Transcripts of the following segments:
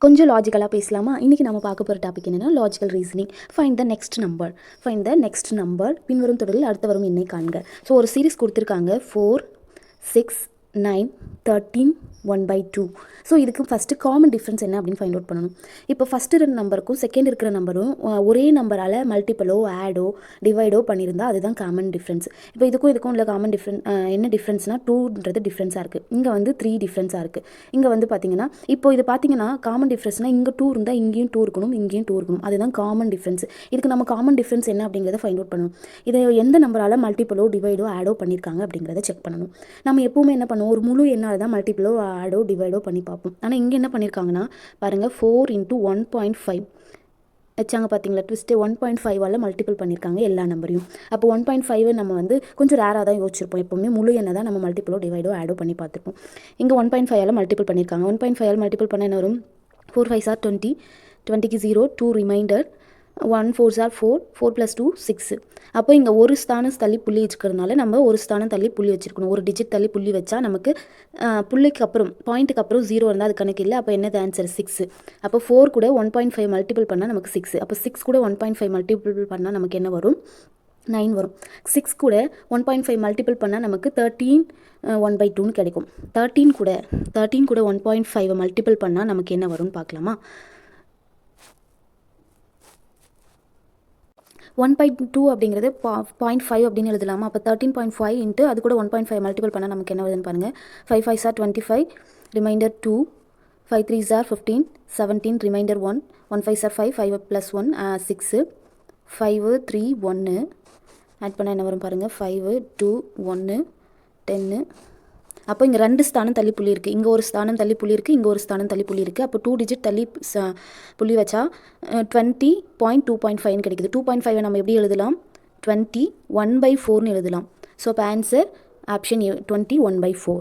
கொஞ்சம் லாஜிக்கலாக பேசலாமா? இன்றைக்கி நம்ம பார்க்க போகிற டாபிக் என்னென்னா logical reasoning. Find the next number பின்வரும் தொடரில் அடுத்து வரும் எண்ணை காண்க. ஸோ ஒரு சீரிஸ் கொடுத்துருக்காங்க 4, 6, 9, 13, 1/2. ஸோ இதுக்கு ஃபஸ்ட்டு காமன் டிஃப்ரென்ஸ் என்ன அப்படின்னு ஃபைண்ட் அவுட் பண்ணணும். இப்போ ஃபஸ்ட்டு ரெண்டு நம்பருக்கும் செகண்ட் இருக்கிற நம்பரும் ஒரே நம்பரால் மல்டிப்பிளோ ஆடோ டிவைடோ பண்ணியிருந்தால் அதுதான் காமன் டிஃப்ரென்ஸ். இப்போ இதுக்கும் உள்ள காமன் என்ன டிஃப்ரென்ஸ்னால் 2ன்றது டிஃப்ரென்ஸாக இருக்குது. இங்கே வந்து 3 டிஃப்ரென்ஸாக இருக்குது. இங்கே வந்து பார்த்தீங்கன்னா இப்போ இது பார்த்தீங்கன்னா காமன் டிஃப்ரென்ஸ்னால் இங்கே 2 இருந்தால் இங்கேயும் 2 இருக்கணும், இங்கேயும் 2 இருக்கணும். அதுதான் காமன் டிஃப்ரென்ஸ். இதுக்கு நம்ம காமன் டிஃப்ரென்ஸ் என்ன அப்படிங்கிறத ஃபைண்ட் அவுட் பண்ணணும். இதை எந்த நம்பரால் மல்டிப்பிளோ டிவைடோ ஆடோ பண்ணியிருக்காங்க அப்படிங்கிறத செக் பண்ணணும். நம்ம எப்பவுமே என்ன பண்ணுவோம், ஒரு முழு எண்ணால் தான் மல்டிப்பிளோ ஆடோ டிவைடோ பண்ணி பார்ப்போம். ஆனால் இங்கே என்ன பண்ணியிருக்காங்கன்னா பாருங்கள், 4 × 1.5 வச்சாங்க பார்த்தீங்களா, ட்விஸ்ட்டு 1.5ஆல் மல்டிபிள் பண்ணியிருக்காங்க எல்லா நம்பரையும். அப்போ 1.5 நம்ம வந்து கொஞ்சம் ரேராக தான் யோசிச்சிருப்போம். எப்போவுமே முழு எண்ணை தான் நம்ம மல்டிப்பிளோ டிவைடோ ஆடோ பண்ணி பார்த்துருப்போம். இங்கே 1.5ஆல் மல்டிபிள் பண்ணியிருக்காங்க. 1.5ஆல் மல்டிபிள் பண்ண என்ன வரும்? 4 5s are 20, 20க்கு 0, 2 reminder, 1 4s are 4, 4 + 2 6. அப்போ இங்கே ஒரு ஸ்தானம் தள்ளி புள்ளி வச்சுக்கிறதுனால நம்ம ஒரு ஸ்தானம் தள்ளி புள்ளி வச்சுருக்கணும். ஒரு டிஜிட் தள்ளி புள்ளி வச்சா நமக்கு புள்ளிக்கு அப்புறம் பாயிண்ட்டுக்கு அப்புறம் 0 இருந்தால் அது கணக்கு இல்லை. அப்போ என்னது ஆன்சர்? 6. அப்போ 4 கூட 1.5 மல்டிபிள் பண்ணால் நமக்கு 6. அப்போ 6 கூட 1.5 மல்டிபிள் பண்ணால் நமக்கு என்ன வரும்? 9 வரும். 6 கூட 1.5 மல்டிபிள் பண்ணால் நமக்கு 13 1/2 கிடைக்கும். 13 கூட 1.5 மல்டிபிள் பண்ணால் நமக்கு என்ன வரும்னு பார்க்கலாமா? 1/2 அப்படிங்கிறது 0.5 அப்படின்னு எழுதலாமா? அப்போ 13.5 இன்ட்டு அது கூட 1.5 மல்டிபிள் பண்ணால் நமக்கு என்ன வருதுன்னு பாருங்கள். 5 5s are 25, reminder 2, 5 3s are 15, 17, reminder 1, 1 5s are 5, 5 + 1 6, 5 3 1 add பண்ணால் என்ன வரும் பாருங்கள். 5 2 1 10. அப்போ இங்கே 2 ஸ்தானம் தள்ளி புள்ளி இருக்குது. இங்கே ஒரு ஸ்தானம் தள்ளி புள்ளி இருக்குது, இங்கே ஒரு ஸ்தானம் தள்ளி புள்ளி இருக்குது. அப்போ 2 டிஜிட் தள்ளி புள்ளி வச்சா 20.2.5 கிடைக்குது. 2.5 நம்ம எப்படி எழுதலாம்? 20 1/4 எழுதலாம். ஸோ அப்போ answer option A 20 1/4.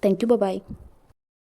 Thank you, bye.